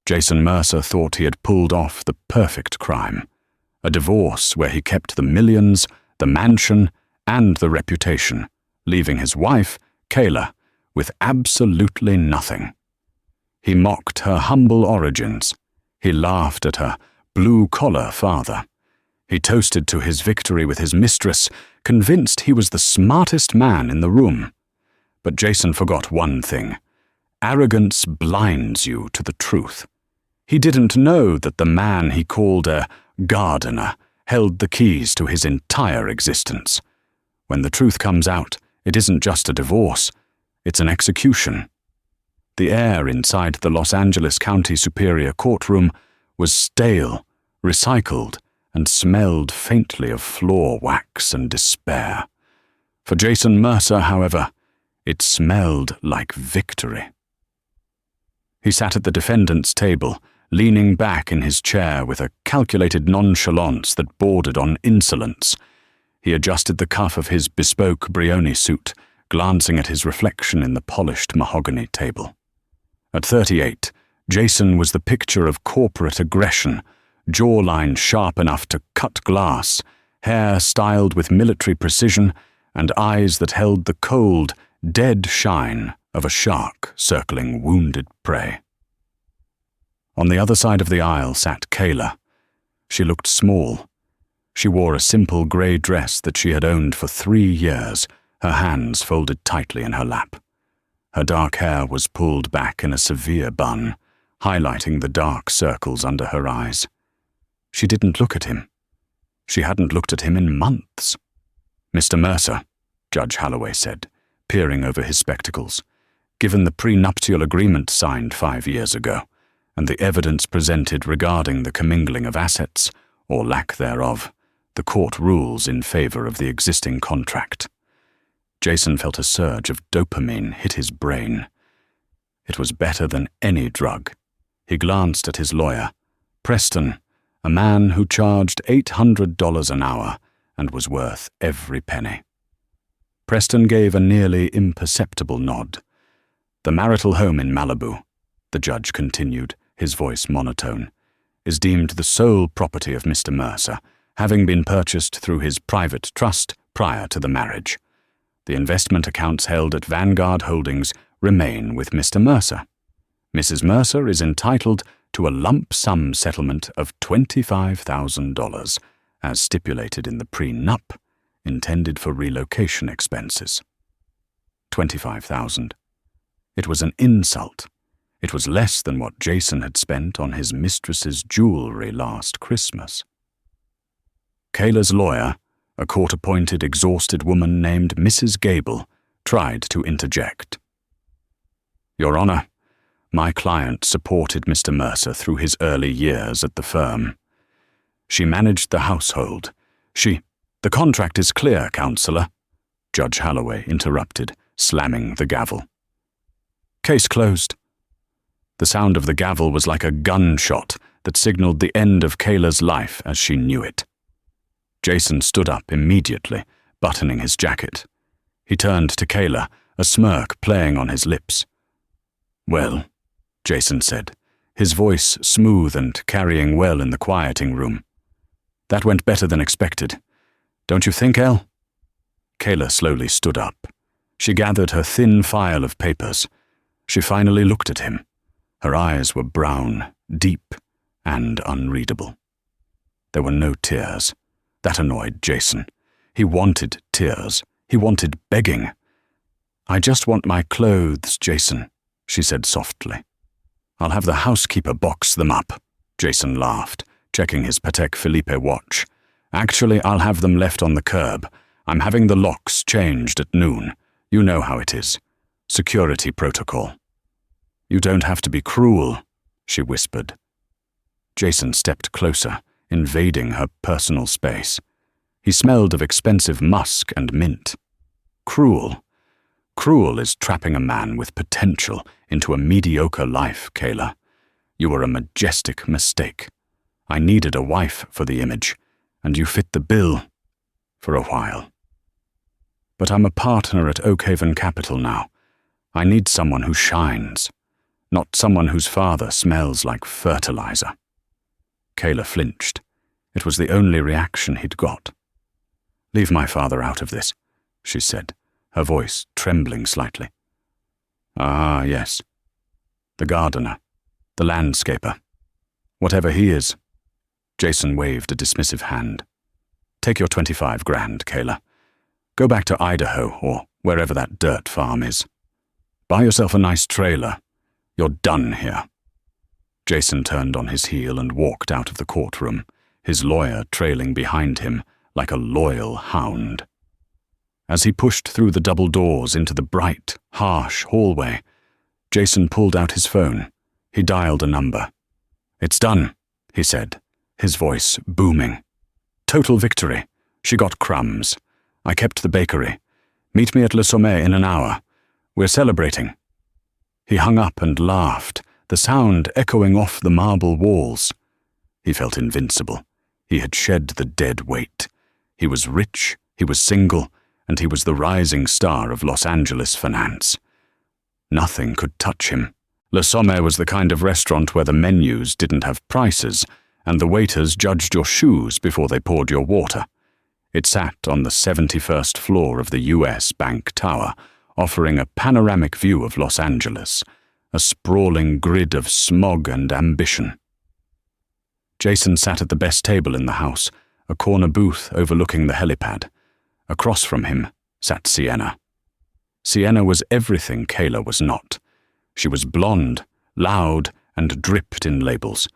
Jason Mercer thought he had pulled off the perfect crime. A divorce where he kept the millions, the mansion, and the reputation, leaving his wife, Kayla, with absolutely nothing. He mocked her humble origins. He laughed at her blue-collar father. He toasted to his victory with his mistress, convinced he was the smartest man in the room. But Jason forgot one thing. Arrogance blinds you to the truth. He didn't know that the man he called a gardener held the keys to his entire existence. When the truth comes out, it isn't just a divorce, it's an execution. The air inside the Los Angeles County Superior Courtroom was stale, recycled, and smelled faintly of floor wax and despair. For Jason Mercer, however, it smelled like victory. He sat at the defendant's table, leaning back in his chair with a calculated nonchalance that bordered on insolence. He adjusted the cuff of his bespoke Brioni suit, glancing at his reflection in the polished mahogany table. At 38, Jason was the picture of corporate aggression, jawline sharp enough to cut glass, hair styled with military precision, and eyes that held the cold, dead shine of a shark circling wounded prey. On the other side of the aisle sat Kayla. She looked small. She wore a simple grey dress that she had owned for 3 years, her hands folded tightly in her lap. Her dark hair was pulled back in a severe bun, highlighting the dark circles under her eyes. She didn't look at him. She hadn't looked at him in months. "Mr. Mercer," Judge Holloway said, peering over his spectacles, "given the prenuptial agreement signed 5 years ago, and the evidence presented regarding the commingling of assets, or lack thereof, the court rules in favor of the existing contract." Jason felt a surge of dopamine hit his brain. It was better than any drug. He glanced at his lawyer, Preston, a man who charged $800 an hour and was worth every penny. Preston gave a nearly imperceptible nod. "The marital home in Malibu," the judge continued, his voice monotone, "is deemed the sole property of Mr. Mercer, having been purchased through his private trust prior to the marriage. The investment accounts held at Vanguard Holdings remain with Mr. Mercer. Mrs. Mercer is entitled to a lump sum settlement of $25,000, as stipulated in the prenup, intended for relocation expenses." 25,000. It was an insult. It was less than what Jason had spent on his mistress's jewelry last Christmas. Kayla's lawyer, a court-appointed, exhausted woman named Mrs. Gable, tried to interject. "Your Honor, my client supported Mr. Mercer through his early years at the firm. She managed the household. The contract is clear, Counselor," Judge Holloway interrupted, slamming the gavel. "Case closed." The sound of the gavel was like a gunshot that signaled the end of Kayla's life as she knew it. Jason stood up immediately, buttoning his jacket. He turned to Kayla, a smirk playing on his lips. "Well," Jason said, his voice smooth and carrying well in the quieting room, "that went better than expected. Don't you think, Elle?" Kayla slowly stood up. She gathered her thin file of papers. She finally looked at him. Her eyes were brown, deep, and unreadable. There were no tears. That annoyed Jason. He wanted tears. He wanted begging. "I just want my clothes, Jason," she said softly. "I'll have the housekeeper box them up," Jason laughed, checking his Patek Philippe watch. "Actually, I'll have them left on the curb. I'm having the locks changed at noon. You know how it is. Security protocol." "You don't have to be cruel," she whispered. Jason stepped closer, invading her personal space. He smelled of expensive musk and mint. "Cruel? Cruel is trapping a man with potential into a mediocre life, Kayla. You were a majestic mistake. I needed a wife for the image, and you fit the bill for a while. But I'm a partner at Oakhaven Capital now. I need someone who shines. not someone whose father smells like fertilizer. Kayla flinched. It was the only reaction he'd got. "Leave my father out of this," she said, her voice trembling slightly. "Ah, yes. The gardener. The landscaper. Whatever he is." Jason waved a dismissive hand. "Take your 25 grand, Kayla. Go back to Idaho or wherever that dirt farm is. Buy yourself a nice trailer. You're done here." Jason turned on his heel and walked out of the courtroom, his lawyer trailing behind him like a loyal hound. As he pushed through the double doors into the bright, harsh hallway, Jason pulled out his phone. He dialed a number. "It's done," he said, his voice booming. "Total victory. She got crumbs. I kept the bakery. Meet me at Le Sommet in an hour. We're celebrating." He hung up and laughed, the sound echoing off the marble walls. He felt invincible. He had shed the dead weight. He was rich, he was single, and he was the rising star of Los Angeles finance. Nothing could touch him. Le Sommet was the kind of restaurant where the menus didn't have prices, and the waiters judged your shoes before they poured your water. It sat on the 71st floor of the U.S. Bank Tower, offering a panoramic view of Los Angeles, a sprawling grid of smog and ambition. Jason sat at the best table in the house, a corner booth overlooking the helipad. Across from him sat Sienna. Sienna was everything Kayla was not. She was blonde, loud, and dripped in labels.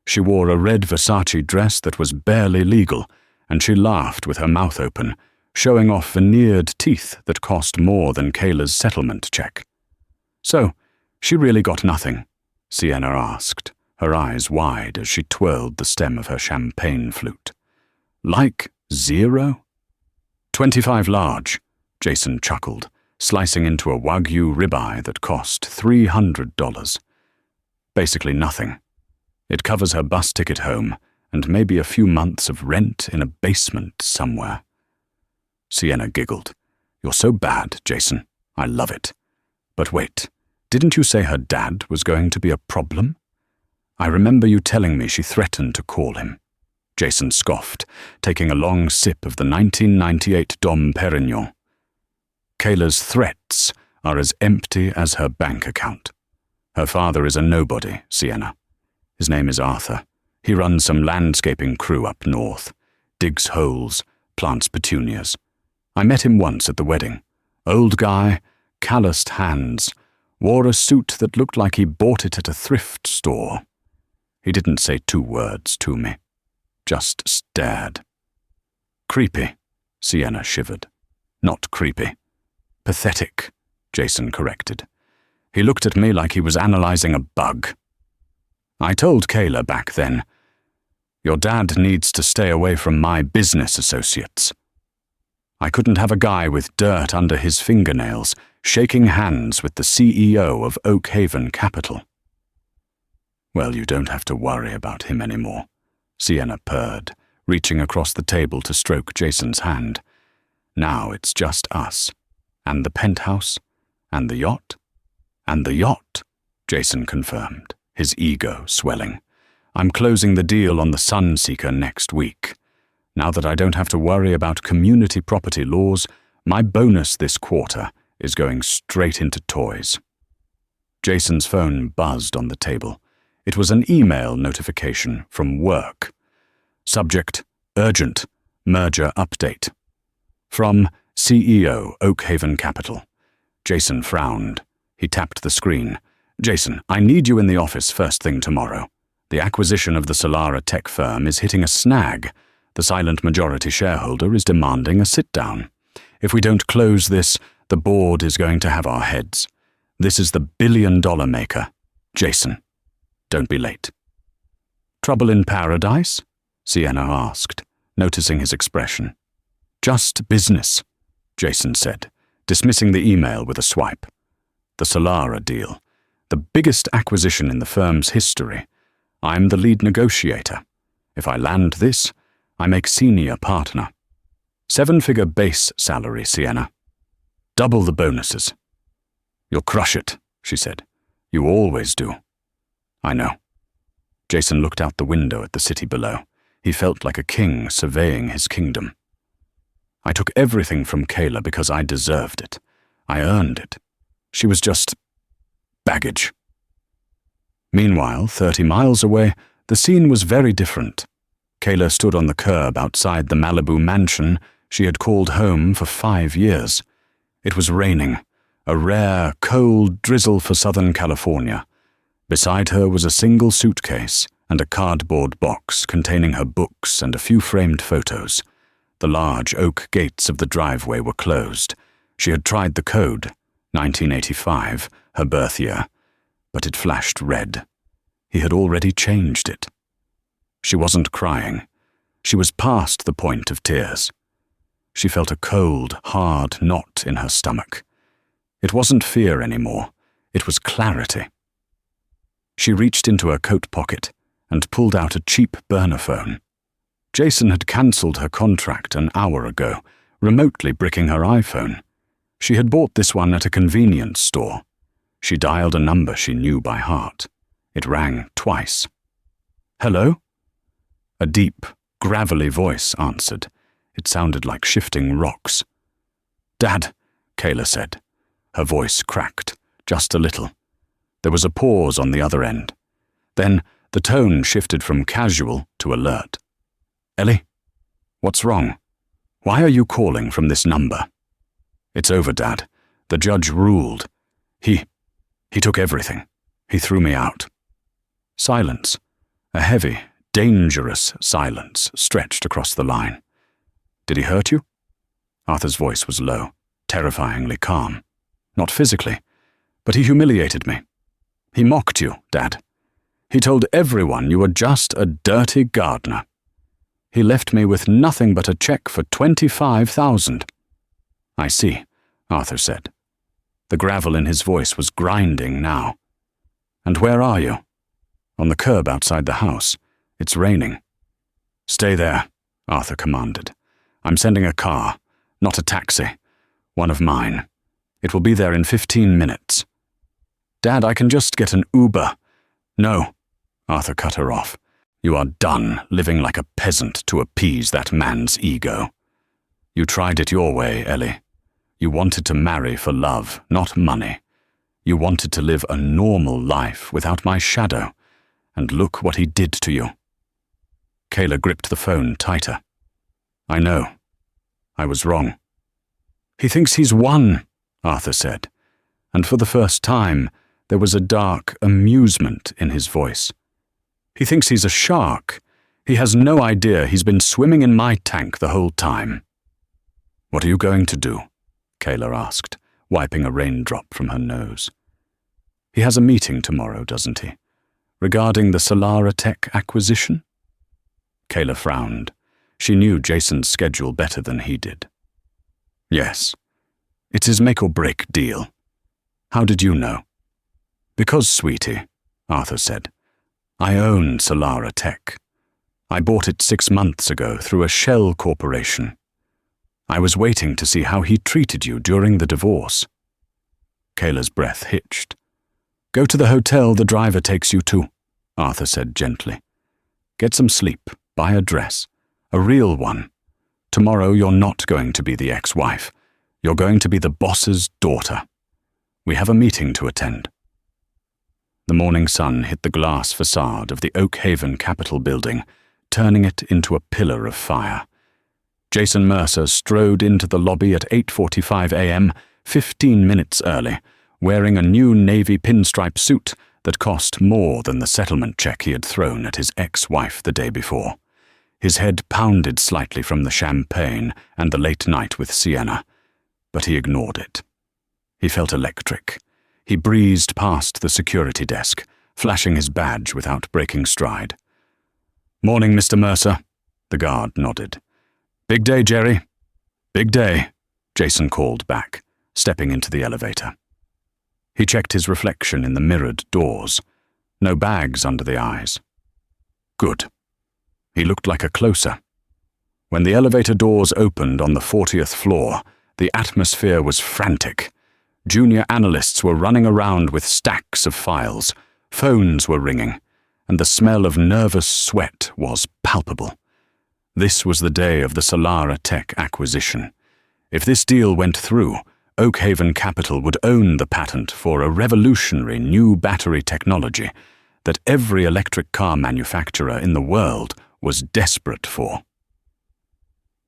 She wore a red Versace dress that was barely legal, and she laughed with her mouth open, showing off veneered teeth that cost more than Kayla's settlement check. "So, she really got nothing?" Sienna asked, her eyes wide as she twirled the stem of her champagne flute. "Like zero?" 25 large, Jason chuckled, slicing into a Wagyu ribeye that cost $300. Basically nothing. It covers her bus ticket home and maybe a few months of rent in a basement somewhere. Sienna giggled. "You're so bad, Jason. I love it. But wait, didn't you say her dad was going to be a problem? I remember you telling me she threatened to call him." Jason scoffed, taking a long sip of the 1998 Dom Perignon. "Kayla's threats are as empty as her bank account. Her father is a nobody, Sienna. His name is Arthur. He runs some landscaping crew up north, digs holes, plants petunias. I met him once at the wedding. Old guy, calloused hands, wore a suit that looked like he bought it at a thrift store. He didn't say 2 words to me, just stared." "Creepy," Sienna shivered. "Not creepy. Pathetic," Jason corrected. "He looked at me like he was analyzing a bug. I told Kayla back then, your dad needs to stay away from my business associates. I couldn't have a guy with dirt under his fingernails shaking hands with the CEO of Oak Haven Capital." "Well, you don't have to worry about him anymore," Sienna purred, reaching across the table to stroke Jason's hand. "Now it's just us. And the penthouse. And the yacht. And the yacht," Jason confirmed, his ego swelling. "I'm closing the deal on the Sunseeker next week. Now that I don't have to worry about community property laws, my bonus this quarter is going straight into toys." Jason's phone buzzed on the table. It was an email notification from work. Subject: Urgent. Merger update. From CEO, Oak Haven Capital. Jason frowned. He tapped the screen. "Jason, I need you in the office first thing tomorrow. The acquisition of the Solara tech firm is hitting a snag. The silent majority shareholder is demanding a sit-down. If we don't close this, the board is going to have our heads. This is the billion-dollar maker. Jason, don't be late." "Trouble in paradise?" Sienna asked, noticing his expression. "Just business," Jason said, dismissing the email with a swipe. "The Solara deal. The biggest acquisition in the firm's history. I'm the lead negotiator. If I land this, I make senior partner. 7-figure base salary, Sienna. Double the bonuses." "You'll crush it," she said. You always do. I know. Jason looked out the window at the city below. He felt like a king surveying his kingdom. I took everything from Kayla because I deserved it. I earned it. She was just baggage. Meanwhile, 30 miles away, the scene was very different. Kayla stood on the curb outside the Malibu mansion she had called home for 5 years. It was raining, a rare, cold drizzle for Southern California. Beside her was a single suitcase and a cardboard box containing her books and a few framed photos. The large oak gates of the driveway were closed. She had tried the code, 1985, her birth year, but it flashed red. He had already changed it. She wasn't crying. She was past the point of tears. She felt a cold, hard knot in her stomach. It wasn't fear anymore. It was clarity. She reached into her coat pocket and pulled out a cheap burner phone. Jason had cancelled her contract an hour ago, remotely bricking her iPhone. She had bought this one at a convenience store. She dialed a number she knew by heart. It rang twice. Hello? A deep, gravelly voice answered. It sounded like shifting rocks. Dad, Kayla said. Her voice cracked, just a little. There was a pause on the other end. Then the tone shifted from casual to alert. Ellie? What's wrong? Why are you calling from this number? It's over, Dad. The judge ruled. He took everything. He threw me out. Silence. A heavy, dangerous silence stretched across the line. Did he hurt you? Arthur's voice was low, terrifyingly calm. Not physically, but he humiliated me. He mocked you, Dad. He told everyone you were just a dirty gardener. He left me with nothing but a check for $25,000. I see, Arthur said. The gravel in his voice was grinding now. And where are you? On the curb outside the house. It's raining. Stay there, Arthur commanded. I'm sending a car, not a taxi. One of mine. It will be there in 15 minutes. Dad, I can just get an Uber. No, Arthur cut her off. You are done living like a peasant to appease that man's ego. You tried it your way, Ellie. You wanted to marry for love, not money. You wanted to live a normal life without my shadow, and look what he did to you. Kayla gripped the phone tighter. I know. I was wrong. He thinks he's won, Arthur said, and for the first time there was a dark amusement in his voice. He thinks he's a shark. He has no idea he's been swimming in my tank the whole time. What are you going to do? Kayla asked, wiping a raindrop from her nose. He has a meeting tomorrow, doesn't he? Regarding the Solara Tech acquisition? Kayla frowned. She knew Jason's schedule better than he did. Yes. It's his make-or-break deal. How did you know? Because, sweetie, Arthur said, I own Solara Tech. I bought it 6 months ago through a shell corporation. I was waiting to see how he treated you during the divorce. Kayla's breath hitched. Go to the hotel the driver takes you to, Arthur said gently. Get some sleep, buy a dress, a real one. Tomorrow you're not going to be the ex-wife. You're going to be the boss's daughter. We have a meeting to attend. The morning sun hit the glass facade of the Oak Haven Capitol building, turning it into a pillar of fire. Jason Mercer strode into the lobby at 8:45 a.m., 15 minutes early, wearing a new navy pinstripe suit that cost more than the settlement check he had thrown at his ex-wife the day before. His head pounded slightly from the champagne and the late night with Sienna, but he ignored it. He felt electric. He breezed past the security desk, flashing his badge without breaking stride. Morning, Mr. Mercer. The guard nodded. Big day, Jerry. Big day, Jason called back, stepping into the elevator. He checked his reflection in the mirrored doors. No bags under the eyes. Good. He looked like a closer. When the elevator doors opened on the 40th floor, the atmosphere was frantic. Junior analysts were running around with stacks of files. Phones were ringing, and the smell of nervous sweat was palpable. This was the day of the Solara Tech acquisition. If this deal went through, Oakhaven Capital would own the patent for a revolutionary new battery technology that every electric car manufacturer in the world was desperate for.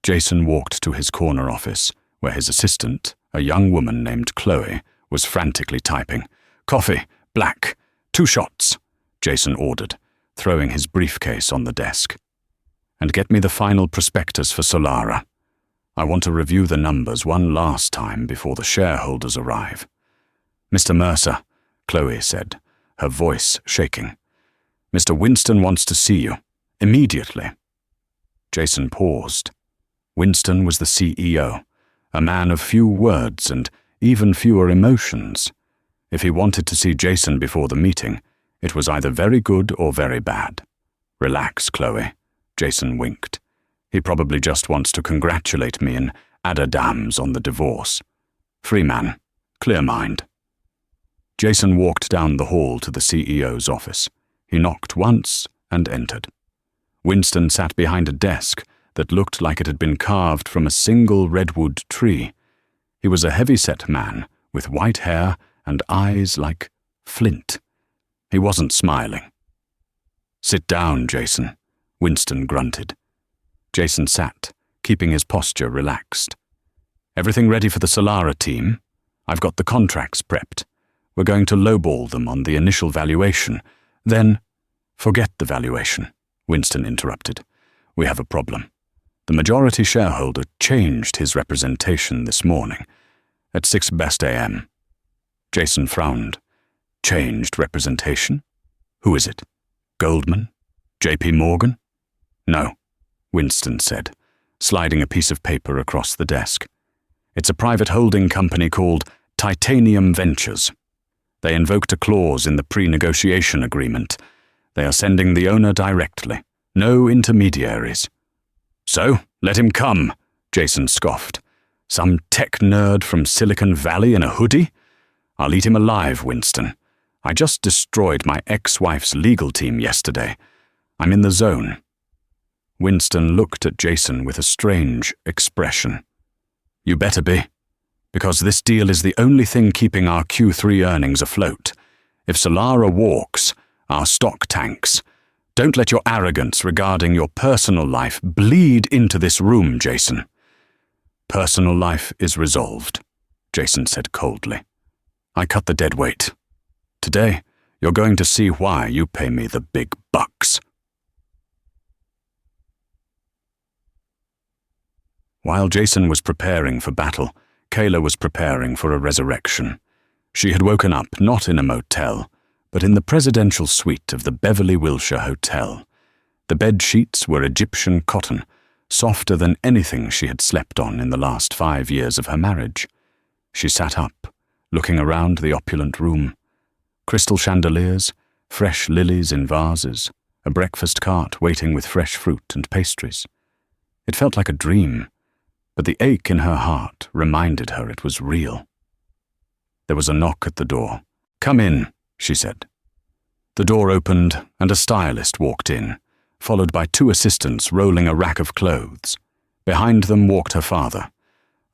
Jason walked to his corner office, where his assistant, a young woman named Chloe, was frantically typing. "Coffee, black, 2 shots," Jason ordered, throwing his briefcase on the desk. "And get me the final prospectus for Solara. I want to review the numbers one last time before the shareholders arrive." "Mr. Mercer," Chloe said, her voice shaking. "Mr. Winston wants to see you. Immediately." Jason paused. Winston was the CEO, a man of few words and even fewer emotions. If he wanted to see Jason before the meeting, it was either very good or very bad. "Relax, Chloe," Jason winked. "He probably just wants to congratulate me and addadams on the divorce. Free man, clear mind." Jason walked down the hall to the CEO's office. He knocked once and entered. Winston sat behind a desk that looked like it had been carved from a single redwood tree. He was a heavy-set man with white hair and eyes like flint. He wasn't smiling. "Sit down, Jason," Winston grunted. Jason sat, keeping his posture relaxed. "Everything ready for the Solara team? I've got the contracts prepped. We're going to lowball them on the initial valuation. Then—" "Forget the valuation," Winston interrupted. "We have a problem. The majority shareholder changed his representation this morning, at 6 best a.m. Jason frowned. "Changed representation? Who is it? Goldman? J.P. Morgan?" "No," Winston said, sliding a piece of paper across the desk. "It's a private holding company called Titanium Ventures. They invoked a clause in the pre-negotiation agreement. They are sending the owner directly. No intermediaries." "So, let him come," Jason scoffed. "Some tech nerd from Silicon Valley in a hoodie? I'll eat him alive, Winston. I just destroyed my ex-wife's legal team yesterday. I'm in the zone." Winston looked at Jason with a strange expression. "You better be, because this deal is the only thing keeping our Q3 earnings afloat. If Solara walks, our stock tanks. Don't let your arrogance regarding your personal life bleed into this room, Jason." "Personal life is resolved," Jason said coldly. "I cut the dead weight. Today, you're going to see why you pay me the big bucks." While Jason was preparing for battle, Kayla was preparing for a resurrection. She had woken up not in a motel, but in the presidential suite of the Beverly Wilshire Hotel. The bed sheets were Egyptian cotton, softer than anything she had slept on in the last 5 years of her marriage. She sat up, looking around the opulent room. Crystal chandeliers, fresh lilies in vases, a breakfast cart waiting with fresh fruit and pastries. It felt like a dream, but the ache in her heart reminded her it was real. There was a knock at the door. "Come in," she said. The door opened and a stylist walked in, followed by 2 assistants rolling a rack of clothes. Behind them walked her father.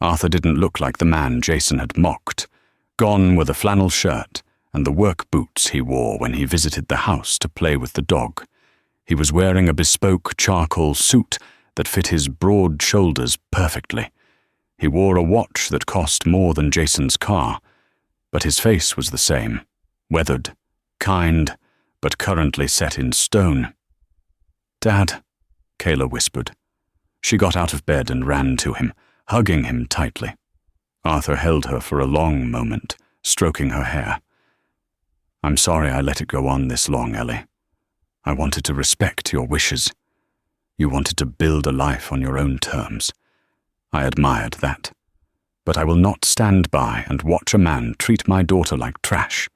Arthur didn't look like the man Jason had mocked. Gone were the flannel shirt and the work boots he wore when he visited the house to play with the dog. He was wearing a bespoke charcoal suit that fit his broad shoulders perfectly. He wore a watch that cost more than Jason's car, but his face was the same, weathered, kind, but currently set in stone. "Dad," Kayla whispered. She got out of bed and ran to him, hugging him tightly. Arthur held her for a long moment, stroking her hair. "I'm sorry I let it go on this long, Ellie. I wanted to respect your wishes. You wanted to build a life on your own terms. I admired that. But I will not stand by and watch a man treat my daughter like trash."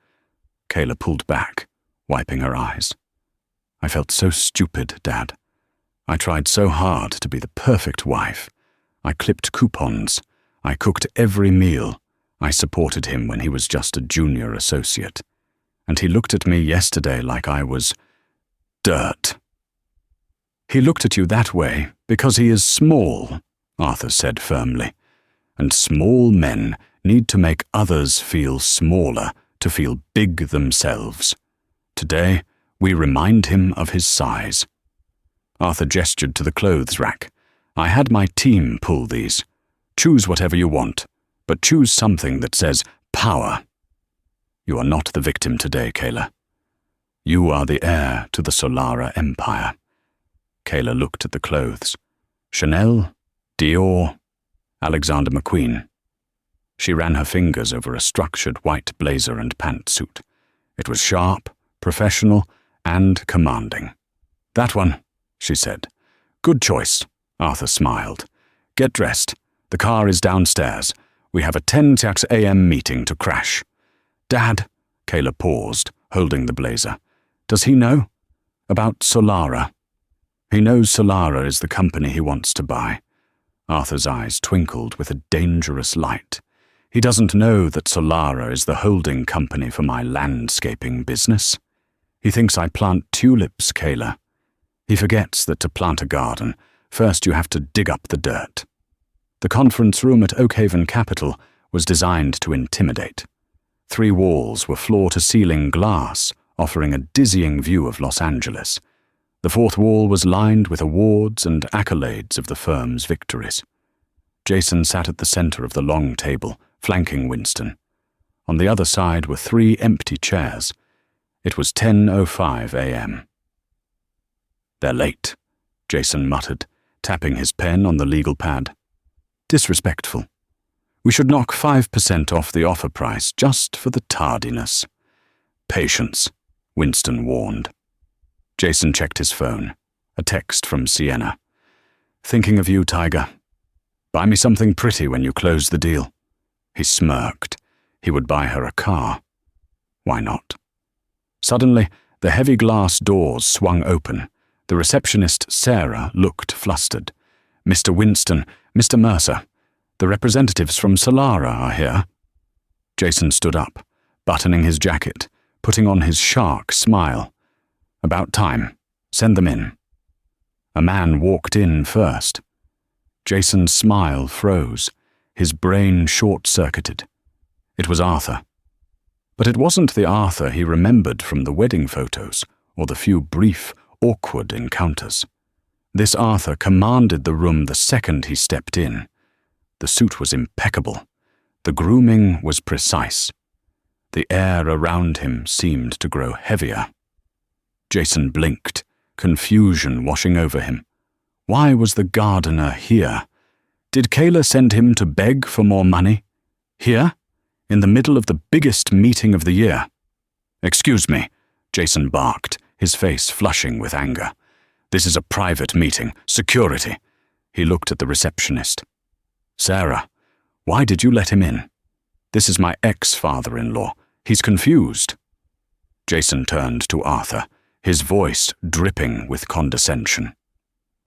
Kayla pulled back, wiping her eyes. "I felt so stupid, Dad. I tried so hard to be the perfect wife. I clipped coupons. I cooked every meal. I supported him when he was just a junior associate, and he looked at me yesterday like I was dirt. He looked at you that way because he is small, Arthur said firmly, and small men need to make others feel smaller to feel big themselves. Today, we remind him of his size. Arthur gestured to the clothes rack. I had my team pull these. Choose whatever you want, but choose something that says power. You are not the victim today, Kayla. You are the heir to the Solara Empire. Kayla looked at the clothes. Chanel, Dior, Alexander McQueen. She ran her fingers over a structured white blazer and pantsuit. It was sharp, professional, and commanding. That one, she said. Good choice, Arthur smiled. Get dressed. The car is downstairs. We have a 10 a.m. meeting to crash. Dad, Kayla paused, holding the blazer. Does he know? About Solara. He knows Solara is the company he wants to buy. Arthur's eyes twinkled with a dangerous light. He doesn't know that Solara is the holding company for my landscaping business. He thinks I plant tulips, Kayla. He forgets that to plant a garden, first you have to dig up the dirt. The conference room at Oakhaven Capital was designed to intimidate. 3 walls were floor-to-ceiling glass, offering a dizzying view of Los Angeles. The 4th wall was lined with awards and accolades of the firm's victories. Jason sat at the center of the long table, flanking Winston. On the other side were 3 empty chairs. It was 10:05 a.m. They're late, Jason muttered, tapping his pen on the legal pad. Disrespectful. We should knock 5% off the offer price just for the tardiness. Patience, Winston warned. Jason checked his phone. A text from Sienna. Thinking of you, Tiger. Buy me something pretty when you close the deal. He smirked. He would buy her a car. Why not? Suddenly, the heavy glass doors swung open. The receptionist, Sarah, looked flustered. Mr. Winston, Mr. Mercer, the representatives from Solara are here. Jason stood up, buttoning his jacket, putting on his shark smile. About time. Send them in. A man walked in first. Jason's smile froze. His brain short-circuited. It was Arthur. But it wasn't the Arthur he remembered from the wedding photos or the few brief, awkward encounters. This Arthur commanded the room the second he stepped in. The suit was impeccable. The grooming was precise. The air around him seemed to grow heavier. Jason blinked, confusion washing over him. Why was the gardener here? Did Kayla send him to beg for more money? Here? In the middle of the biggest meeting of the year? Excuse me, Jason barked, his face flushing with anger. This is a private meeting. Security. He looked at the receptionist. Sarah, why did you let him in? This is my ex-father-in-law. He's confused. Jason turned to Arthur, his voice dripping with condescension.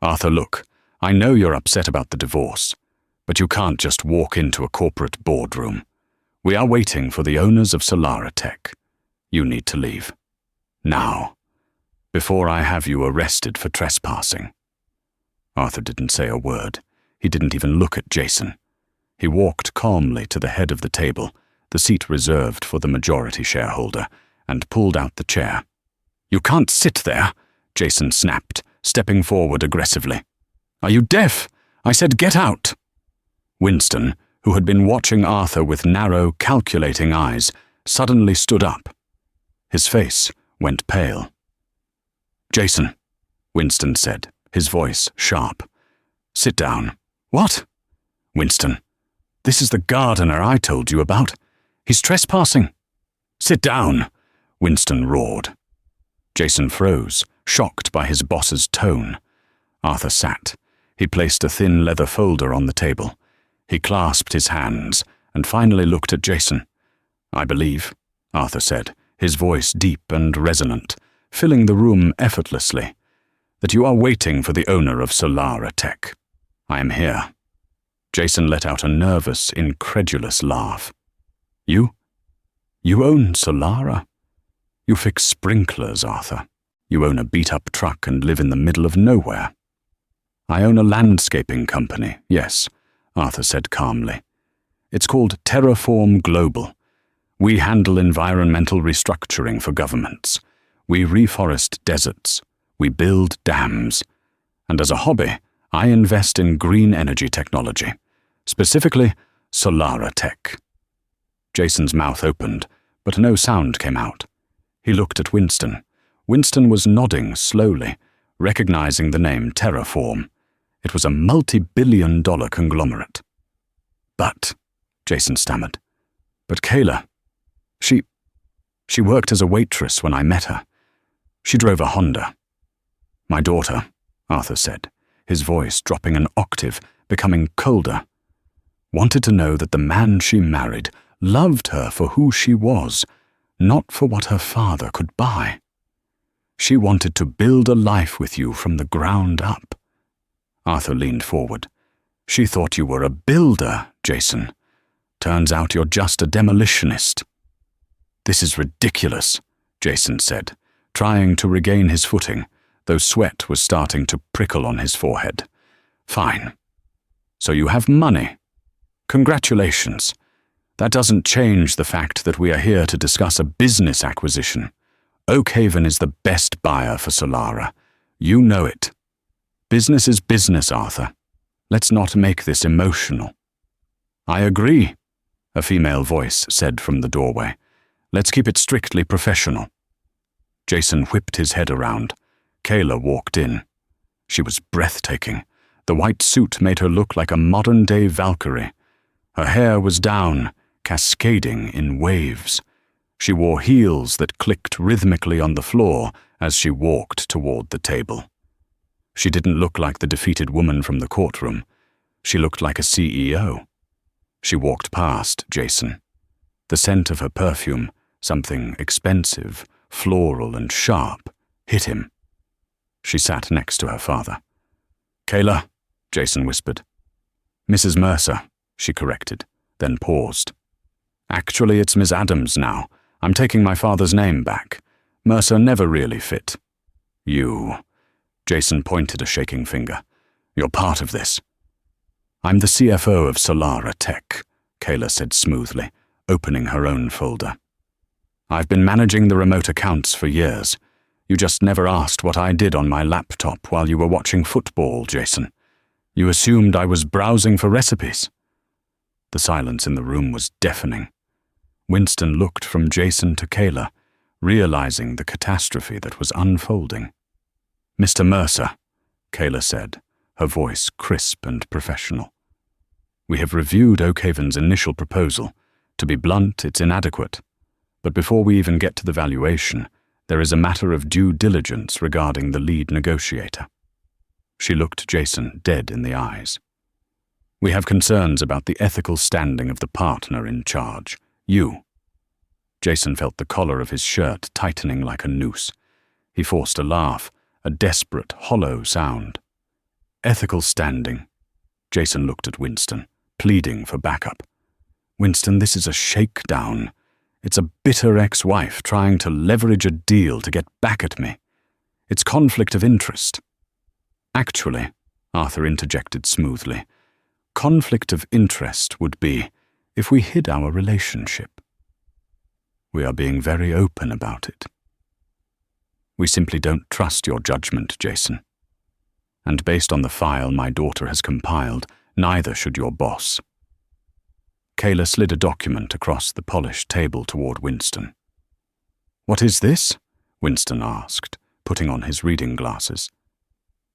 Arthur, look, I know you're upset about the divorce, but you can't just walk into a corporate boardroom. We are waiting for the owners of Solara Tech. You need to leave. Now. Before I have you arrested for trespassing. Arthur didn't say a word. He didn't even look at Jason. He walked calmly to the head of the table, the seat reserved for the majority shareholder, and pulled out the chair. You can't sit there, Jason snapped, stepping forward aggressively. Are you deaf? I said get out. Winston, who had been watching Arthur with narrow, calculating eyes, suddenly stood up. His face went pale. Jason, Winston said, his voice sharp. Sit down. What? Winston, this is the gardener I told you about. He's trespassing. Sit down, Winston roared. Jason froze, shocked by his boss's tone. Arthur sat. He placed a thin leather folder on the table. He clasped his hands and finally looked at Jason. I believe, Arthur said, his voice deep and resonant, filling the room effortlessly, that you are waiting for the owner of Solara Tech. I am here. Jason let out a nervous, incredulous laugh. You? You own Solara? You fix sprinklers, Arthur. You own a beat-up truck and live in the middle of nowhere. I own a landscaping company, yes, Arthur said calmly. It's called Terraform Global. We handle environmental restructuring for governments. We reforest deserts. We build dams. And as a hobby, I invest in green energy technology, specifically Solara tech. Jason's mouth opened, but no sound came out. He looked at Winston. Winston was nodding slowly, recognizing the name Terraform. It was a multi-billion-dollar conglomerate. But, Jason stammered, but Kayla, she worked as a waitress when I met her. She drove a Honda. My daughter, Arthur said, his voice dropping an octave, becoming colder, wanted to know that the man she married loved her for who she was, not for what her father could buy. She wanted to build a life with you from the ground up. Arthur leaned forward. She thought you were a builder, Jason. Turns out you're just a demolitionist. This is ridiculous, Jason said, trying to regain his footing, though sweat was starting to prickle on his forehead. Fine. So you have money. Congratulations. That doesn't change the fact that we are here to discuss a business acquisition. Oakhaven is the best buyer for Solara. You know it. Business is business, Arthur. Let's not make this emotional. I agree, a female voice said from the doorway. Let's keep it strictly professional. Jason whipped his head around. Kayla walked in. She was breathtaking. The white suit made her look like a modern-day Valkyrie. Her hair was down, cascading in waves. She wore heels that clicked rhythmically on the floor as she walked toward the table. She didn't look like the defeated woman from the courtroom. She looked like a CEO. She walked past Jason. The scent of her perfume, something expensive, floral and sharp, hit him. She sat next to her father. Kayla, Jason whispered. Mrs. Mercer, she corrected, then paused. Actually, it's Miss Adams now. I'm taking my father's name back. Mercer never really fit. You, Jason pointed a shaking finger. You're part of this. I'm the CFO of Solara Tech, Kayla said smoothly, opening her own folder. I've been managing the remote accounts for years. You just never asked what I did on my laptop while you were watching football, Jason. You assumed I was browsing for recipes. The silence in the room was deafening. Winston looked from Jason to Kayla, realizing the catastrophe that was unfolding. Mr. Mercer, Kayla said, her voice crisp and professional. We have reviewed Oakhaven's initial proposal. To be blunt, it's inadequate. But before we even get to the valuation, there is a matter of due diligence regarding the lead negotiator. She looked Jason dead in the eyes. We have concerns about the ethical standing of the partner in charge, you. Jason felt the collar of his shirt tightening like a noose. He forced a laugh, a desperate, hollow sound. Ethical standing. Jason looked at Winston, pleading for backup. Winston, this is a shakedown. It's a bitter ex-wife trying to leverage a deal to get back at me. It's conflict of interest. Actually, Arthur interjected smoothly, conflict of interest would be if we hid our relationship. We are being very open about it. We simply don't trust your judgment, Jason. And based on the file my daughter has compiled, neither should your boss. Kayla slid a document across the polished table toward Winston. What is this? Winston asked, putting on his reading glasses.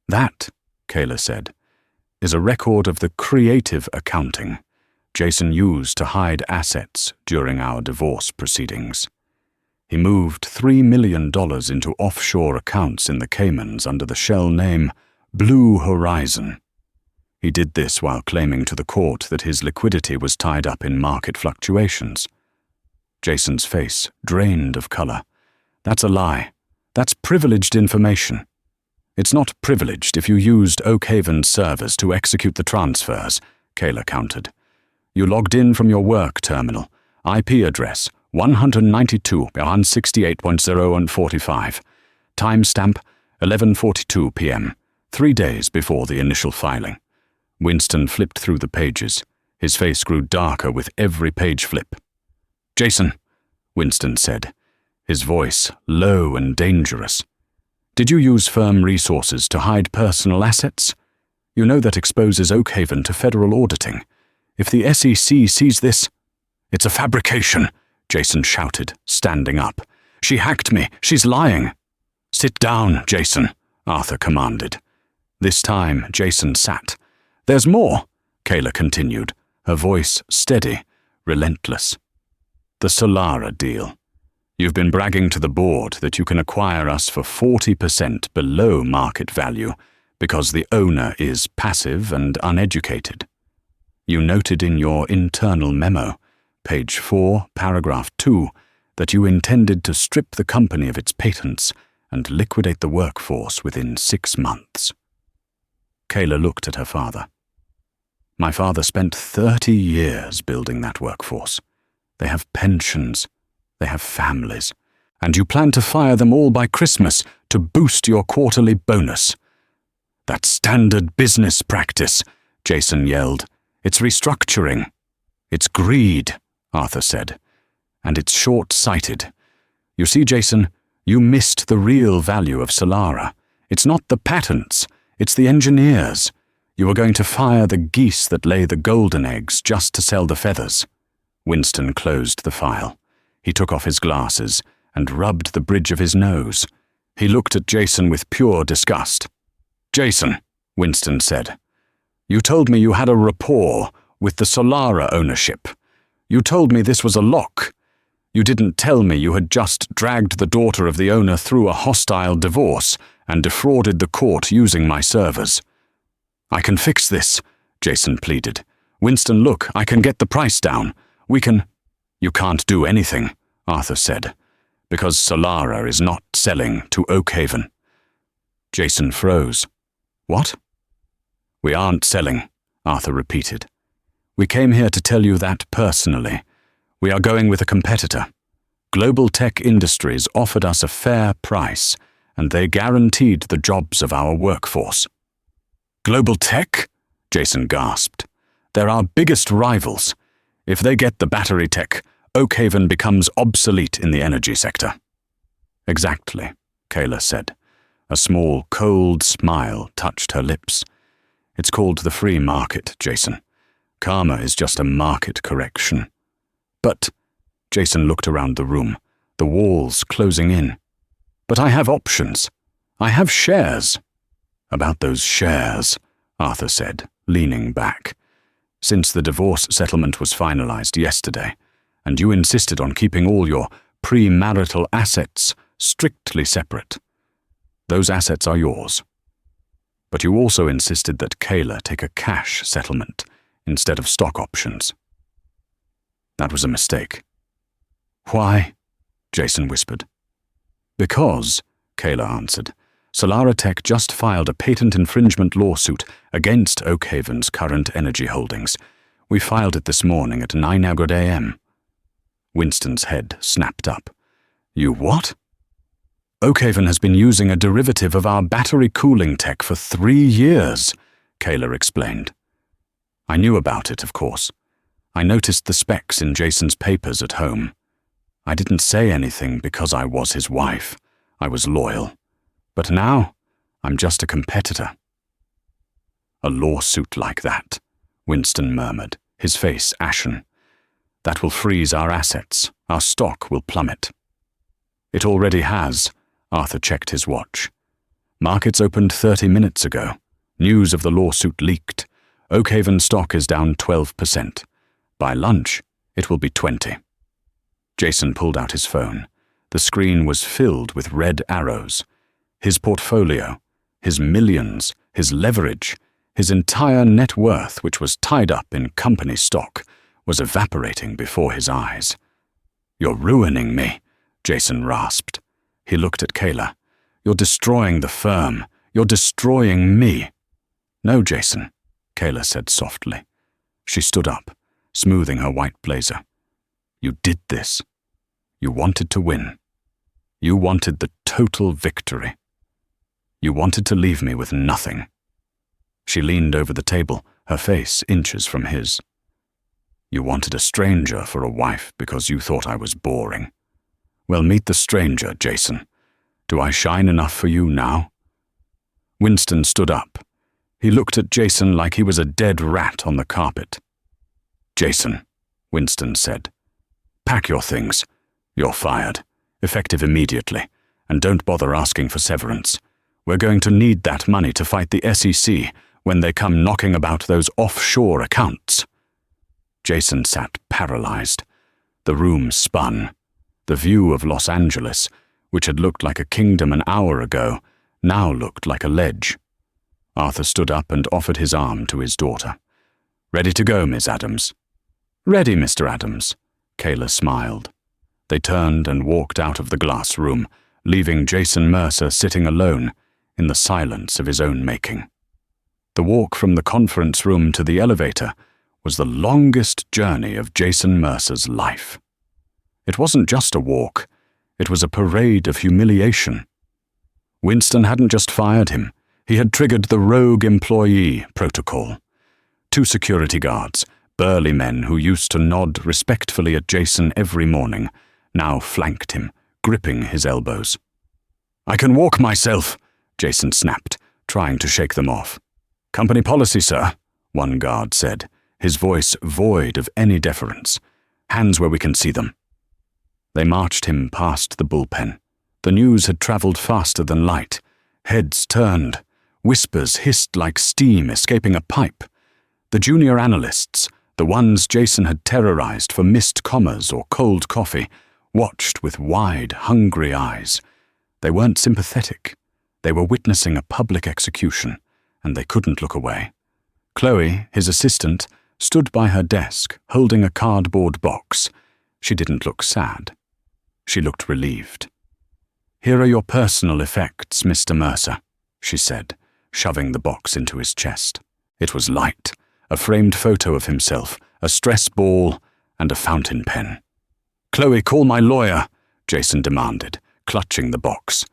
That, Kayla said, is a record of the creative accounting Jason used to hide assets during our divorce proceedings. He moved $3 million into offshore accounts in the Caymans under the shell name Blue Horizon. He did this while claiming to the court that his liquidity was tied up in market fluctuations. Jason's face drained of color. That's a lie. That's privileged information. It's not privileged if you used Oakhaven's servers to execute the transfers, Kayla countered. You logged in from your work terminal. IP address 192.168.0 and 45. Timestamp 11:42 p.m., 3 days before the initial filing. Winston flipped through the pages. His face grew darker with every page flip. "Jason," Winston said, his voice low and dangerous. "Did you use firm resources to hide personal assets? You know that exposes Oakhaven to federal auditing. If the SEC sees this—" "It's a fabrication," Jason shouted, standing up. "She hacked me. She's lying." "Sit down, Jason," Arthur commanded. This time, Jason sat. "There's more," Kayla continued, her voice steady, relentless. "The Solara deal. You've been bragging to the board that you can acquire us for 40% below market value because the owner is passive and uneducated. You noted in your internal memo, page 4, paragraph 2, that you intended to strip the company of its patents and liquidate the workforce within 6 months. Kayla looked at her father. "My father spent 30 years building that workforce. They have pensions. They have families. And you plan to fire them all by Christmas to boost your quarterly bonus." "That's standard business practice," Jason yelled. "It's restructuring." "It's greed," Arthur said. "And it's short-sighted. You see, Jason, you missed the real value of Solara. It's not the patents, it's the engineers. You were going to fire the geese that lay the golden eggs just to sell the feathers." Winston closed the file. He took off his glasses and rubbed the bridge of his nose. He looked at Jason with pure disgust. "Jason," Winston said, "you told me you had a rapport with the Solara ownership. You told me this was a lock. You didn't tell me you had just dragged the daughter of the owner through a hostile divorce and defrauded the court using my servers." "I can fix this," Jason pleaded. "Winston, look, I can get the price down. We can—" "You can't do anything," Arthur said, "because Solara is not selling to Oakhaven." Jason froze. "What?" "We aren't selling," Arthur repeated. "We came here to tell you that personally. We are going with a competitor. Global Tech Industries offered us a fair price, and they guaranteed the jobs of our workforce." "Global Tech?" Jason gasped. "They're our biggest rivals. If they get the battery tech, Oakhaven becomes obsolete in the energy sector." "Exactly," Kayla said. A small, cold smile touched her lips. "It's called the free market, Jason. Karma is just a market correction." "But," Jason looked around the room, the walls closing in. "But I have options. I have shares." "About those shares," Arthur said, leaning back. "Since the divorce settlement was finalized yesterday, and you insisted on keeping all your premarital assets strictly separate, those assets are yours. But you also insisted that Kayla take a cash settlement instead of stock options. That was a mistake." "Why?" Jason whispered. "Because," Kayla answered, "Solara Tech just filed a patent infringement lawsuit against Oakhaven's current energy holdings. We filed it this morning at 9 a.m. Winston's head snapped up. "You what?" "Oakhaven has been using a derivative of our battery cooling tech for 3 years, Kayla explained. "I knew about it, of course. I noticed the specs in Jason's papers at home. I didn't say anything because I was his wife. I was loyal. But now, I'm just a competitor." "A lawsuit like that," Winston murmured, his face ashen. "That will freeze our assets. Our stock will plummet." "It already has." Arthur checked his watch. "Markets opened 30 minutes ago. News of the lawsuit leaked. Oakhaven stock is down 12%. By lunch, it will be 20%. Jason pulled out his phone. The screen was filled with red arrows. His portfolio, his millions, his leverage, his entire net worth, which was tied up in company stock, was evaporating before his eyes. "You're ruining me," Jason rasped. He looked at Kayla. "You're destroying the firm. You're destroying me." "No, Jason," Kayla said softly. She stood up, smoothing her white blazer. You did this. You wanted to win. You wanted the total victory. You wanted to leave me with nothing." She leaned over the table, her face inches from his. "You wanted a stranger for a wife because you thought I was boring. Well, meet the stranger, Jason. Do I shine enough for you now?" Winston stood up. He looked at Jason like he was a dead rat on the carpet. "Jason," Winston said, "pack your things. You're fired, effective immediately, and don't bother asking for severance. We're going to need that money to fight the SEC when they come knocking about those offshore accounts." Jason sat paralyzed. The room spun. The view of Los Angeles, which had looked like a kingdom an hour ago, now looked like a ledge. Arthur stood up and offered his arm to his daughter. "Ready to go, Miss Adams?" "Ready, Mr. Adams," Kayla smiled. They turned and walked out of the glass room, leaving Jason Mercer sitting alone in the silence of his own making. The walk from the conference room to the elevator was the longest journey of Jason Mercer's life. It wasn't just a walk, it was a parade of humiliation. Winston hadn't just fired him, he had triggered the rogue employee protocol. 2 security guards, burly men who used to nod respectfully at Jason every morning, now flanked him, gripping his elbows. "I can walk myself," Jason snapped, trying to shake them off. "Company policy, sir," one guard said, his voice void of any deference. "Hands where we can see them." They marched him past the bullpen. The news had traveled faster than light. Heads turned. Whispers hissed like steam escaping a pipe. The junior analysts, the ones Jason had terrorized for missed commas or cold coffee, watched with wide, hungry eyes. They weren't sympathetic. They were witnessing a public execution, and they couldn't look away. Chloe, his assistant, stood by her desk, holding a cardboard box. She didn't look sad. She looked relieved. "Here are your personal effects, Mr. Mercer," she said, shoving the box into his chest. It was light, a framed photo of himself, a stress ball, and a fountain pen. "Chloe, call my lawyer," Jason demanded, clutching the box.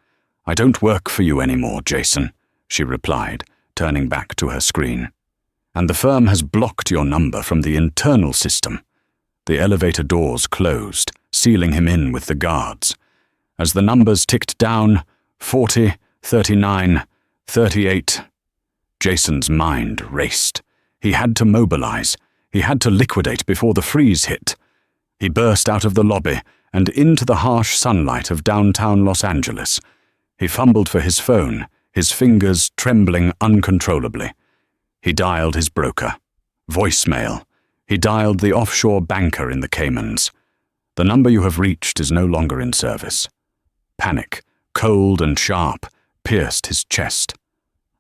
"I don't work for you anymore, Jason," she replied, turning back to her screen. "And the firm has blocked your number from the internal system." The elevator doors closed, sealing him in with the guards. As the numbers ticked down, 40, 39, 38, Jason's mind raced. He had to mobilize. He had to liquidate before the freeze hit. He burst out of the lobby and into the harsh sunlight of downtown Los Angeles. He fumbled for his phone, his fingers trembling uncontrollably. He dialed his broker. Voicemail. He dialed the offshore banker in the Caymans. "The number you have reached is no longer in service." Panic, cold and sharp, pierced his chest.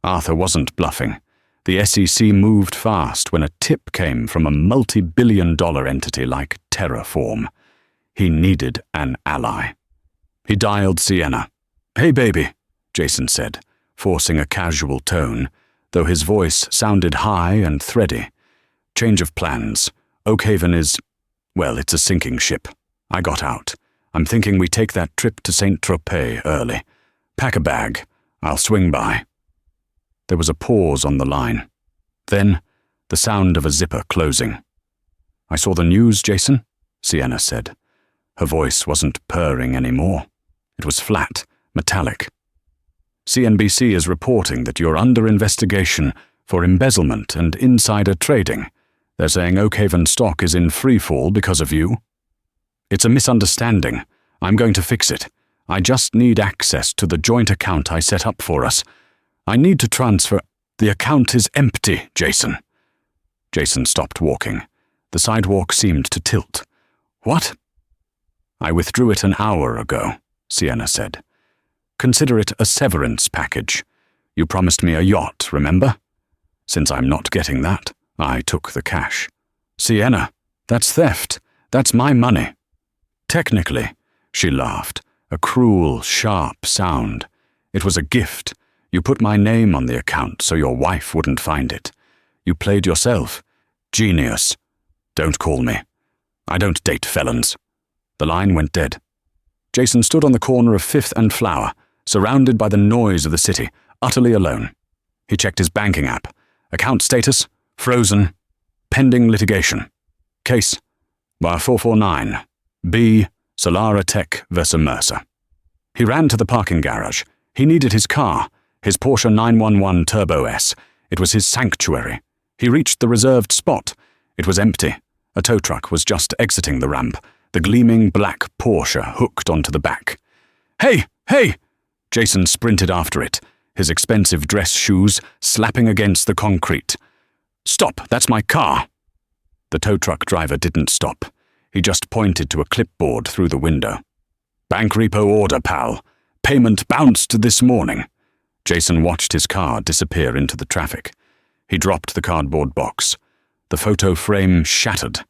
Arthur wasn't bluffing. The SEC moved fast when a tip came from a multi-billion-dollar entity like Terraform. He needed an ally. He dialed Sienna. "Hey, baby," Jason said, forcing a casual tone, though his voice sounded high and thready. "Change of plans. Oakhaven is, well, it's a sinking ship. I got out. I'm thinking we take that trip to Saint-Tropez early. Pack a bag. I'll swing by." There was a pause on the line. Then, the sound of a zipper closing. "I saw the news, Jason," Sienna said. Her voice wasn't purring anymore. It was flat, metallic. "CNBC is reporting that you're under investigation for embezzlement and insider trading. They're saying Oakhaven stock is in free fall because of you." "It's a misunderstanding. I'm going to fix it. I just need access to the joint account I set up for us. I need to transfer—" "The account is empty, Jason." Jason stopped walking. The sidewalk seemed to tilt. "What?" "I withdrew it an hour ago," Sienna said. "Consider it a severance package. You promised me a yacht, remember? Since I'm not getting that, I took the cash." "Sienna, that's theft. That's my money." "Technically," she laughed, a cruel, sharp sound. "It was a gift. You put my name on the account so your wife wouldn't find it. You played yourself. Genius. Don't call me." I don't date felons." The line went dead. Jason stood on the corner of 5th and Flower, surrounded by the noise of the city, utterly alone. He checked his banking app. Account status: frozen. Pending litigation. Case: Wire 449. B. Solara Tech vs. Mercer. He ran to the parking garage. He needed his car, his Porsche 911 Turbo S. It was his sanctuary. He reached the reserved spot. It was empty. A tow truck was just exiting the ramp, the gleaming black Porsche hooked onto the back. "Hey! Hey!" Jason sprinted after it, his expensive dress shoes slapping against the concrete. "Stop! That's my car!" The tow truck driver didn't stop. He just pointed to a clipboard through the window. "Bank repo order, pal. Payment bounced this morning." Jason watched his car disappear into the traffic. He dropped the cardboard box. The photo frame shattered.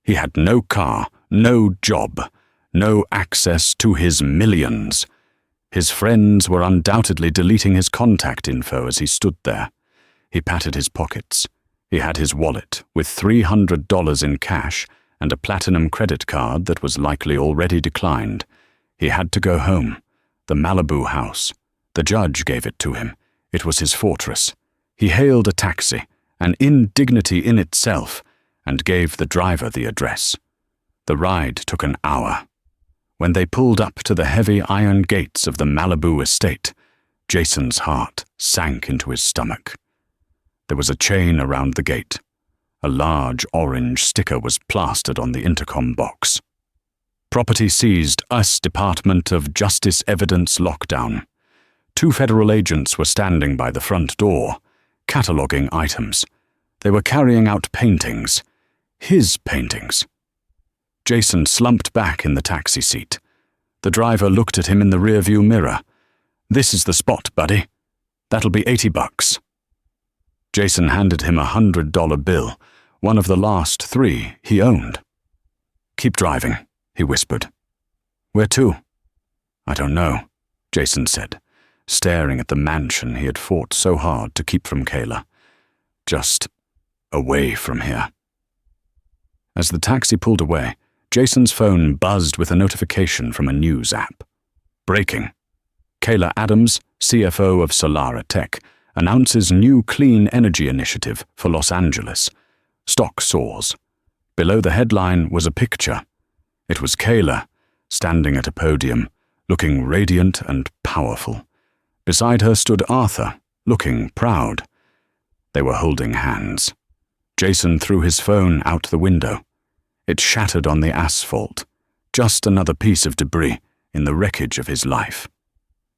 He had no car, no job, no access to his millions. His friends were undoubtedly deleting his contact info as he stood there. He patted his pockets. He had his wallet with $300 in cash and a platinum credit card that was likely already declined. He had to go home. The Malibu house. The judge gave it to him. It was his fortress. He hailed a taxi, an indignity in itself, and gave the driver the address. The ride took an hour. When they pulled up to the heavy iron gates of the Malibu estate, Jason's heart sank into his stomach. There was a chain around the gate. A large orange sticker was plastered on the intercom box. "Property seized, US Department of Justice evidence lockdown." 2 federal agents were standing by the front door, cataloging items. They were carrying out paintings. His paintings. Jason slumped back in the taxi seat. The driver looked at him in the rearview mirror. "This is the spot, buddy. That'll be $80. Jason handed him a $100 bill, one of the last 3 he owned. "Keep driving," he whispered. "Where to?" "I don't know," Jason said, staring at the mansion he had fought so hard to keep from Kayla. "Just away from here." As the taxi pulled away, Jason's phone buzzed with a notification from a news app. Breaking. Kayla Adams, CFO of Solara Tech, announces new clean energy initiative for Los Angeles. Stock soars. Below the headline was a picture. It was Kayla, standing at a podium, looking radiant and powerful. Beside her stood Arthur, looking proud. They were holding hands. Jason threw his phone out the window. It shattered on the asphalt, just another piece of debris in the wreckage of his life.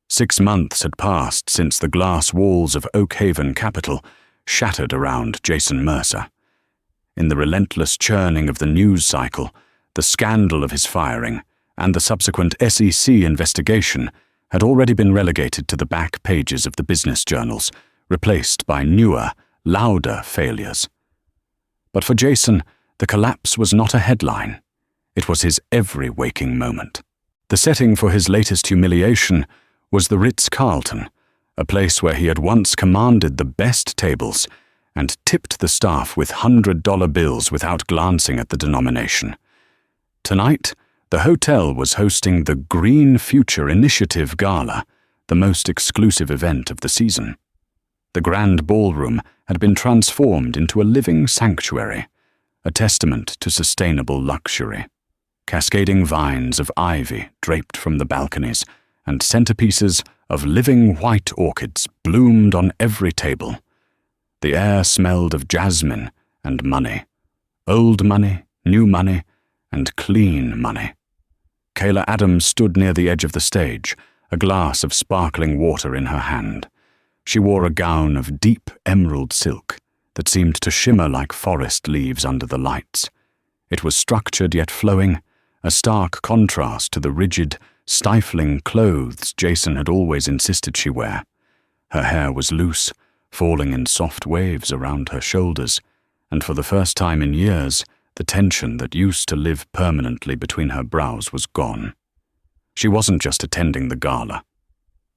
6 months had passed since the glass walls of Oak Haven Capital shattered around Jason Mercer. In the relentless churning of the news cycle, the scandal of his firing, and the subsequent SEC investigation had already been relegated to the back pages of the business journals, replaced by newer, louder failures. But for Jason, the collapse was not a headline. It was his every waking moment. The setting for his latest humiliation was the Ritz-Carlton, a place where he had once commanded the best tables and tipped the staff with $100 bills without glancing at the denomination. Tonight, the hotel was hosting the Green Future Initiative Gala, the most exclusive event of the season. The grand ballroom had been transformed into a living sanctuary, a testament to sustainable luxury. Cascading vines of ivy draped from the balconies, and centerpieces of living white orchids bloomed on every table. The air smelled of jasmine and money, old money, new money, and clean money. Kayla Adams stood near the edge of the stage, a glass of sparkling water in her hand. She wore a gown of deep emerald silk that seemed to shimmer like forest leaves under the lights. It was structured yet flowing, a stark contrast to the rigid, stifling clothes Jason had always insisted she wear. Her hair was loose, falling in soft waves around her shoulders, and for the first time in years, the tension that used to live permanently between her brows was gone. She wasn't just attending the gala.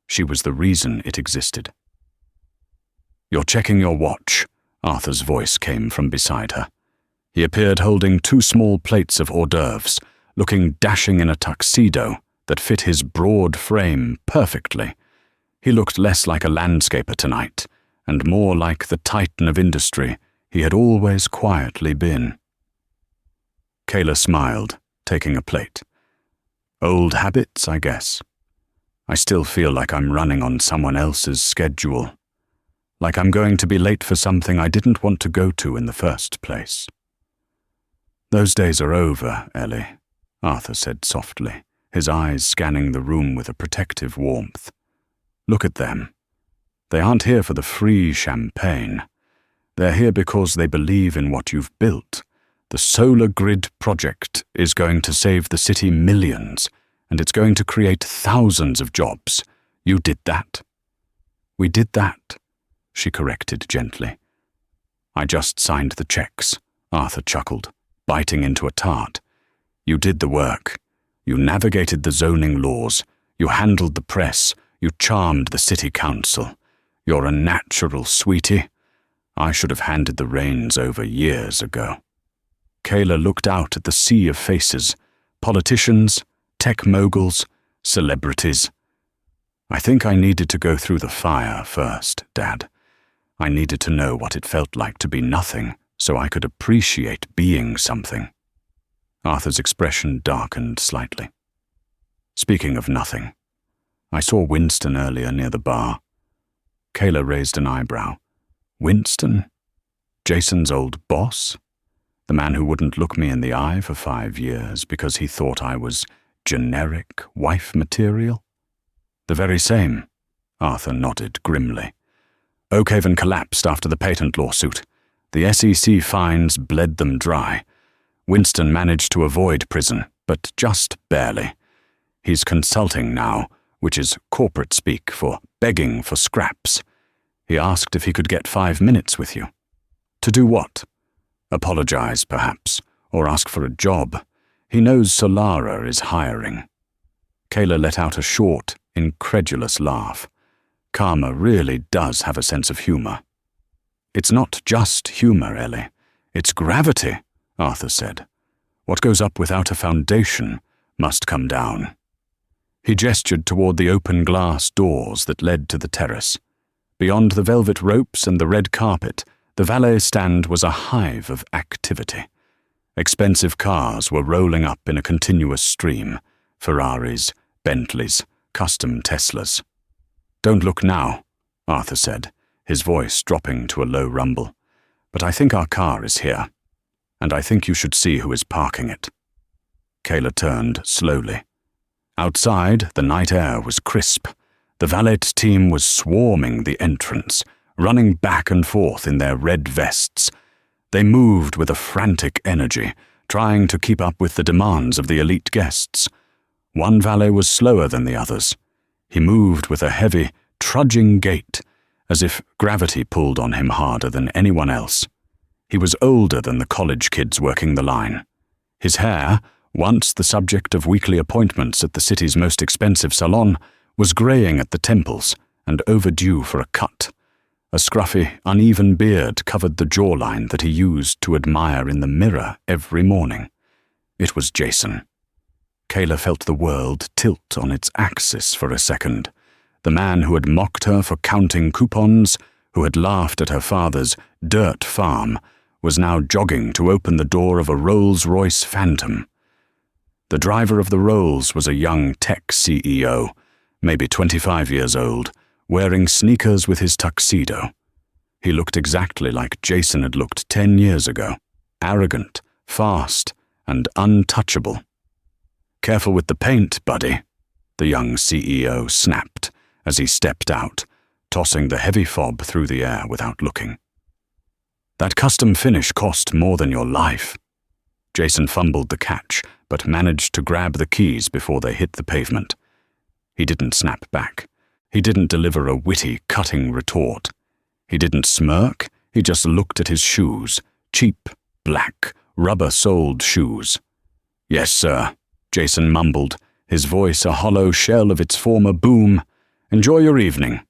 She was the reason it existed. "You're checking your watch," Arthur's voice came from beside her. He appeared holding 2 small plates of hors d'oeuvres, looking dashing in a tuxedo that fit his broad frame perfectly. He looked less like a landscaper tonight, and more like the titan of industry he had always quietly been. Kayla smiled, taking a plate. Old habits, I guess. I still feel like I'm running on someone else's schedule. Like I'm going to be late for something I didn't want to go to in the first place. Those days are over, Ellie, Arthur said softly, his eyes scanning the room with a protective warmth. Look at them. They aren't here for the free champagne. They're here because they believe in what you've built. The solar grid project is going to save the city millions, and it's going to create thousands of jobs. You did that. We did that, she corrected gently. I just signed the checks, Arthur chuckled, biting into a tart. You did the work. You navigated the zoning laws. You handled the press. You charmed the city council. You're a natural, sweetie. I should have handed the reins over years ago. Kayla looked out at the sea of faces, politicians, tech moguls, celebrities. I think I needed to go through the fire first, Dad. I needed to know what it felt like to be nothing so I could appreciate being something. Arthur's expression darkened slightly. Speaking of nothing, I saw Winston earlier near the bar. Kayla raised an eyebrow. Winston? Jason's old boss? The man who wouldn't look me in the eye for 5 years because he thought I was generic wife material? The very same, Arthur nodded grimly. Oakhaven collapsed after the patent lawsuit. The SEC fines bled them dry. Winston managed to avoid prison, but just barely. He's consulting now, which is corporate speak for begging for scraps. He asked if he could get 5 minutes with you. To do what? Apologize, perhaps, or ask for a job. He knows Solara is hiring. Kayla let out a short, incredulous laugh. Karma really does have a sense of humor. It's not just humor, Ellie. It's gravity, Arthur said. What goes up without a foundation must come down. He gestured toward the open glass doors that led to the terrace. Beyond the velvet ropes and the red carpet, the valet stand was a hive of activity. Expensive cars were rolling up in a continuous stream. Ferraris, Bentleys, custom Teslas. Don't look now, Arthur said, his voice dropping to a low rumble. But I think our car is here, and I think you should see who is parking it. Kayla turned slowly. Outside, the night air was crisp. The valet team was swarming the entrance, running back and forth in their red vests. They moved with a frantic energy, trying to keep up with the demands of the elite guests. One valet was slower than the others. He moved with a heavy, trudging gait, as if gravity pulled on him harder than anyone else. He was older than the college kids working the line. His hair, once the subject of weekly appointments at the city's most expensive salon, was graying at the temples and overdue for a cut. A scruffy, uneven beard covered the jawline that he used to admire in the mirror every morning. It was Jason. Kayla felt the world tilt on its axis for a second. The man who had mocked her for counting coupons, who had laughed at her father's dirt farm, was now jogging to open the door of a Rolls-Royce Phantom. The driver of the Rolls was a young tech CEO, maybe 25 years old, wearing sneakers with his tuxedo. He looked exactly like Jason had looked 10 years ago, arrogant, fast, and untouchable. Careful with the paint, buddy, the young CEO snapped as he stepped out, tossing the heavy fob through the air without looking. That custom finish cost more than your life. Jason fumbled the catch, but managed to grab the keys before they hit the pavement. He didn't snap back. He didn't deliver a witty, cutting retort. He didn't smirk. He just looked at his shoes, cheap, black, rubber-soled shoes. Yes, sir, Jason mumbled, his voice a hollow shell of its former boom. Enjoy your evening.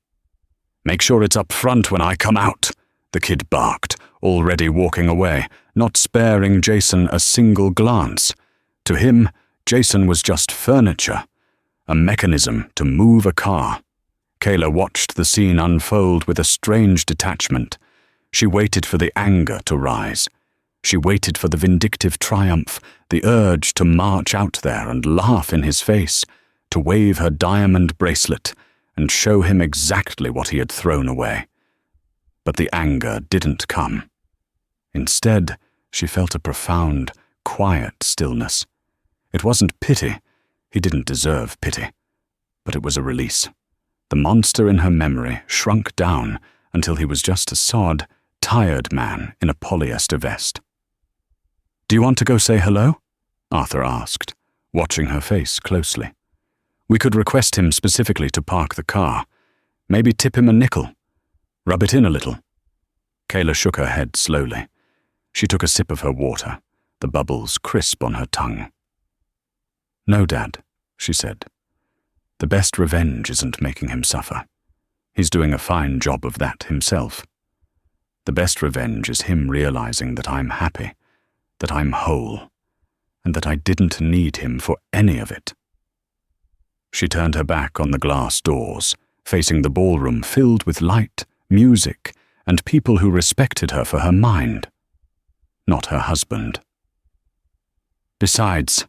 Make sure it's up front when I come out, the kid barked, already walking away, not sparing Jason a single glance. To him, Jason was just furniture, a mechanism to move a car. Kayla watched the scene unfold with a strange detachment. She waited for the anger to rise. She waited for the vindictive triumph, the urge to march out there and laugh in his face, to wave her diamond bracelet and show him exactly what he had thrown away. But the anger didn't come. Instead, she felt a profound, quiet stillness. It wasn't pity. He didn't deserve pity. But it was a release. The monster in her memory shrunk down until he was just a sod, tired man in a polyester vest. "Do you want to go say hello?" Arthur asked, watching her face closely. "We could request him specifically to park the car. Maybe tip him a nickel. Rub it in a little." Kayla shook her head slowly. She took a sip of her water, the bubbles crisp on her tongue. "No, Dad," she said. "The best revenge isn't making him suffer. He's doing a fine job of that himself. The best revenge is him realizing that I'm happy, that I'm whole, and that I didn't need him for any of it." She turned her back on the glass doors, facing the ballroom filled with light, music, and people who respected her for her mind, not her husband. "Besides,"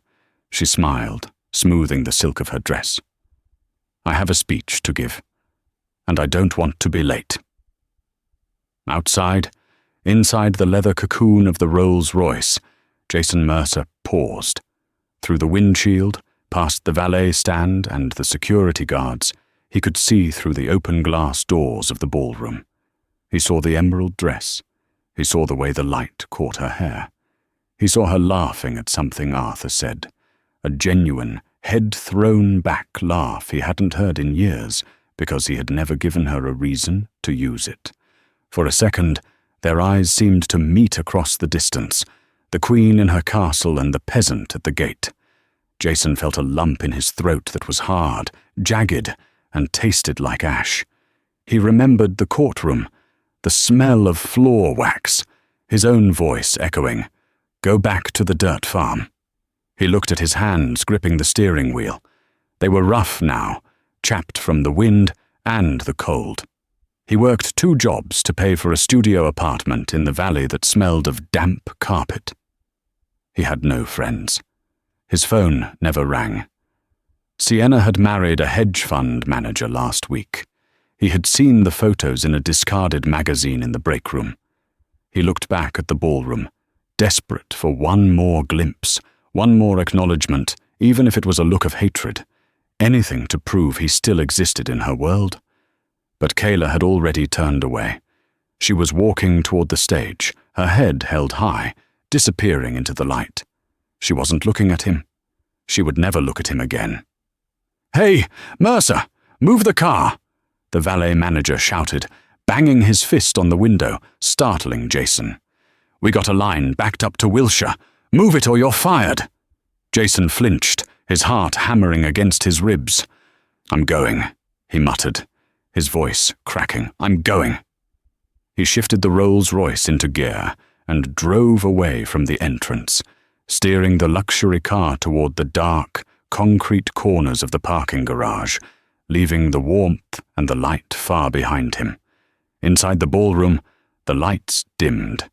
she smiled, smoothing the silk of her dress, "I have a speech to give, and I don't want to be late." Outside, inside the leather cocoon of the Rolls-Royce, Jason Mercer paused. Through the windshield, past the valet stand and the security guards, he could see through the open glass doors of the ballroom. He saw the emerald dress. He saw the way the light caught her hair. He saw her laughing at something Arthur said, a genuine, head-thrown-back laugh he hadn't heard in years because he had never given her a reason to use it. For a second, their eyes seemed to meet across the distance, the queen in her castle and the peasant at the gate. Jason felt a lump in his throat that was hard, jagged, and tasted like ash. He remembered the courtroom, the smell of floor wax, his own voice echoing, "Go back to the dirt farm." He looked at his hands gripping the steering wheel. They were rough now, chapped from the wind and the cold. He worked 2 jobs to pay for a studio apartment in the valley that smelled of damp carpet. He had no friends. His phone never rang. Sienna had married a hedge fund manager last week. He had seen the photos in a discarded magazine in the break room. He looked back at the ballroom, desperate for one more glimpse, one more acknowledgement, even if it was a look of hatred, anything to prove he still existed in her world. But Kayla had already turned away. She was walking toward the stage, her head held high, disappearing into the light. She wasn't looking at him. She would never look at him again. "Hey, Mercer, move the car!" the valet manager shouted, banging his fist on the window, startling Jason. "We got a line backed up to Wilshire. Move it or you're fired." Jason flinched, his heart hammering against his ribs. "I'm going," he muttered, his voice cracking. "I'm going." He shifted the Rolls-Royce into gear and drove away from the entrance, steering the luxury car toward the dark, concrete corners of the parking garage, leaving the warmth and the light far behind him. Inside the ballroom, the lights dimmed.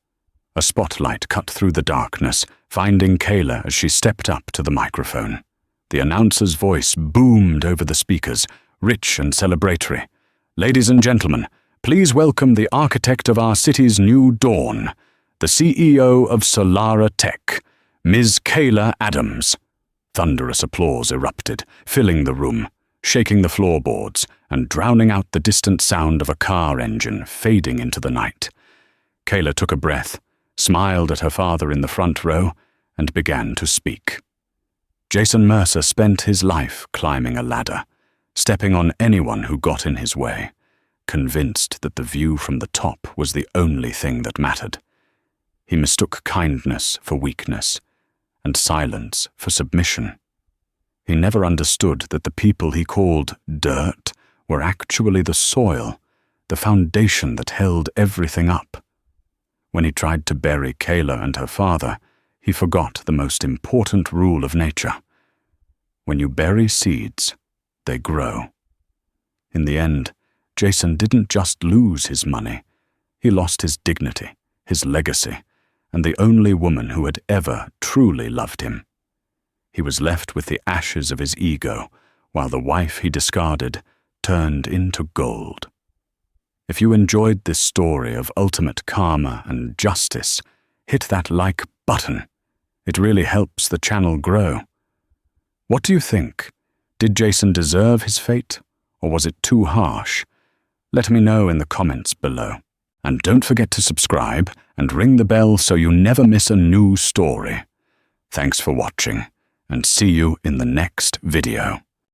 A spotlight cut through the darkness, finding Kayla as she stepped up to the microphone. The announcer's voice boomed over the speakers, rich and celebratory. "Ladies and gentlemen, please welcome the architect of our city's new dawn, the CEO of Solara Tech, Ms. Kayla Adams." Thunderous applause erupted, filling the room, shaking the floorboards and drowning out the distant sound of a car engine fading into the night. Kayla took a breath, smiled at her father in the front row, and began to speak. Jason Mercer spent his life climbing a ladder, stepping on anyone who got in his way, convinced that the view from the top was the only thing that mattered. He mistook kindness for weakness, and silence for submission. He never understood that the people he called dirt were actually the soil, the foundation that held everything up. When he tried to bury Kayla and her father, he forgot the most important rule of nature. When you bury seeds, they grow. In the end, Jason didn't just lose his money. He lost his dignity, his legacy, and the only woman who had ever truly loved him. He was left with the ashes of his ego, while the wife he discarded turned into gold. If you enjoyed this story of ultimate karma and justice, hit that like button. It really helps the channel grow. What do you think? Did Jason deserve his fate, or was it too harsh? Let me know in the comments below. And don't forget to subscribe and ring the bell so you never miss a new story. Thanks for watching, and see you in the next video.